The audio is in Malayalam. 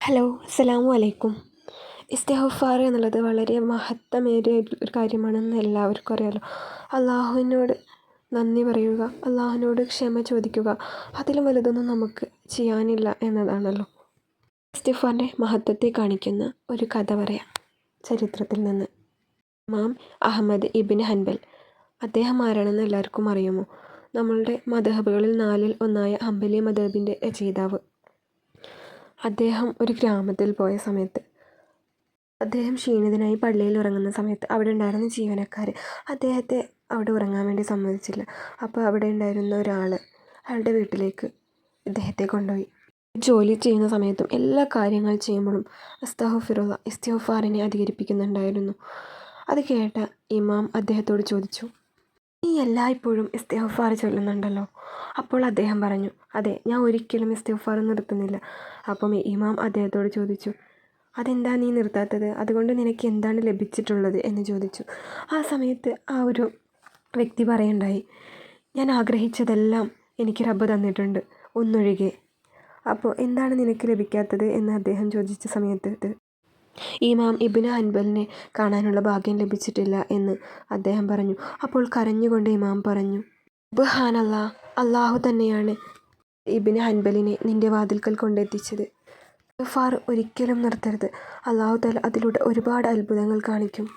ഹലോ, അസ്സലാമു അലൈക്കും. ഇസ്തിഗ്ഫാർ എന്നുള്ളത് വളരെ മഹത്തമേറിയ ഒരു കാര്യമാണെന്ന് എല്ലാവർക്കും അറിയാമല്ലോ. അള്ളാഹുവിനോട് നന്ദി പറയുക, അള്ളാഹുവിനോട് ക്ഷമ ചോദിക്കുക, അതിലും വലുതൊന്നും നമുക്ക് ചെയ്യാനില്ല എന്നതാണല്ലോ. ഇസ്തിഗ്ഫാറിൻ്റെ മഹത്വത്തെ കാണിക്കുന്ന ഒരു കഥ പറയാം ചരിത്രത്തിൽ നിന്ന്. ഇമാം അഹ്മദ് ഇബ്ൻ ഹൻബൽ, അദ്ദേഹം ആരാണെന്ന് എല്ലാവർക്കും അറിയുമോ? നമ്മളുടെ മദ്ഹബുകളിൽ 4-ൽ ഒന്നായ ഹംബലി മദ്ഹബിൻ്റെ രചയിതാവ്. അദ്ദേഹം ഒരു ഗ്രാമത്തിൽ പോയ സമയത്ത്, അദ്ദേഹം ക്ഷീണിതനായി പള്ളിയിൽ ഉറങ്ങുന്ന സമയത്ത് അവിടെ ഉണ്ടായിരുന്ന ജീവനക്കാർ അദ്ദേഹത്തെ അവിടെ ഉറങ്ങാൻ വേണ്ടി സമ്മതിച്ചില്ല. അപ്പോൾ അവിടെ ഉണ്ടായിരുന്ന ഒരാൾ അയാളുടെ വീട്ടിലേക്ക് ഇദ്ദേഹത്തെ കൊണ്ടുപോയി. ജോലി ചെയ്യുന്ന സമയത്തും എല്ലാ കാര്യങ്ങൾ ചെയ്യുമ്പോഴും അസ്തഗ്ഫിറുല്ലാഹ്, ഇസ്തിഗ്ഫാറിനെ അധികരിപ്പിക്കുന്നുണ്ടായിരുന്നു. അത് കേട്ട ഇമാം അദ്ദേഹത്തോട് ചോദിച്ചു, നീ എല്ലായ്പ്പോഴും ഇസ്തിഗ്ഫാർ ചൊല്ലുന്നുണ്ടല്ലോ? അപ്പോൾ അദ്ദേഹം പറഞ്ഞു, അതെ, ഞാൻ ഒരിക്കലും ഇസ്തിഗ്ഫാർ നിർത്തുന്നില്ല. അപ്പം ഇമാം അദ്ദേഹത്തോട് ചോദിച്ചു, അതെന്താ നീ നിർത്താത്തത്? അതുകൊണ്ട് നിനക്ക് എന്താണ് ലഭിച്ചിട്ടുള്ളത് എന്ന് ചോദിച്ചു. ആ സമയത്ത് ആ ഒരു വ്യക്തി പറയുണ്ടായി, ഞാൻ ആഗ്രഹിച്ചതെല്ലാം എനിക്ക് റബ്ബ് തന്നിട്ടുണ്ട്, ഒന്നൊഴികെ. അപ്പോൾ എന്താണ് നിനക്ക് ലഭിക്കാത്തത് എന്ന് അദ്ദേഹം ചോദിച്ച സമയത്ത് ഇമാം ഇബ്ൻ ഹൻബലിനെ കാണാനുള്ള ഭാഗ്യം ലഭിച്ചിട്ടില്ല എന്ന് അദ്ദേഹം പറഞ്ഞു. അപ്പോൾ കരഞ്ഞുകൊണ്ട് ഇമാം പറഞ്ഞു, സുബ്ഹാനല്ലാഹ്, അള്ളാഹു തന്നെയാണ് ഇബ്ൻ ഹൻബലിനെ നിൻ്റെ വാതിൽക്കൽ കൊണ്ടെത്തിച്ചത്. ഇസ്തിഗ്ഫാർ ഒരിക്കലും നിർത്തരുത്. അള്ളാഹു തആല അതിലൂടെ ഒരുപാട് അത്ഭുതങ്ങൾ കാണിക്കും.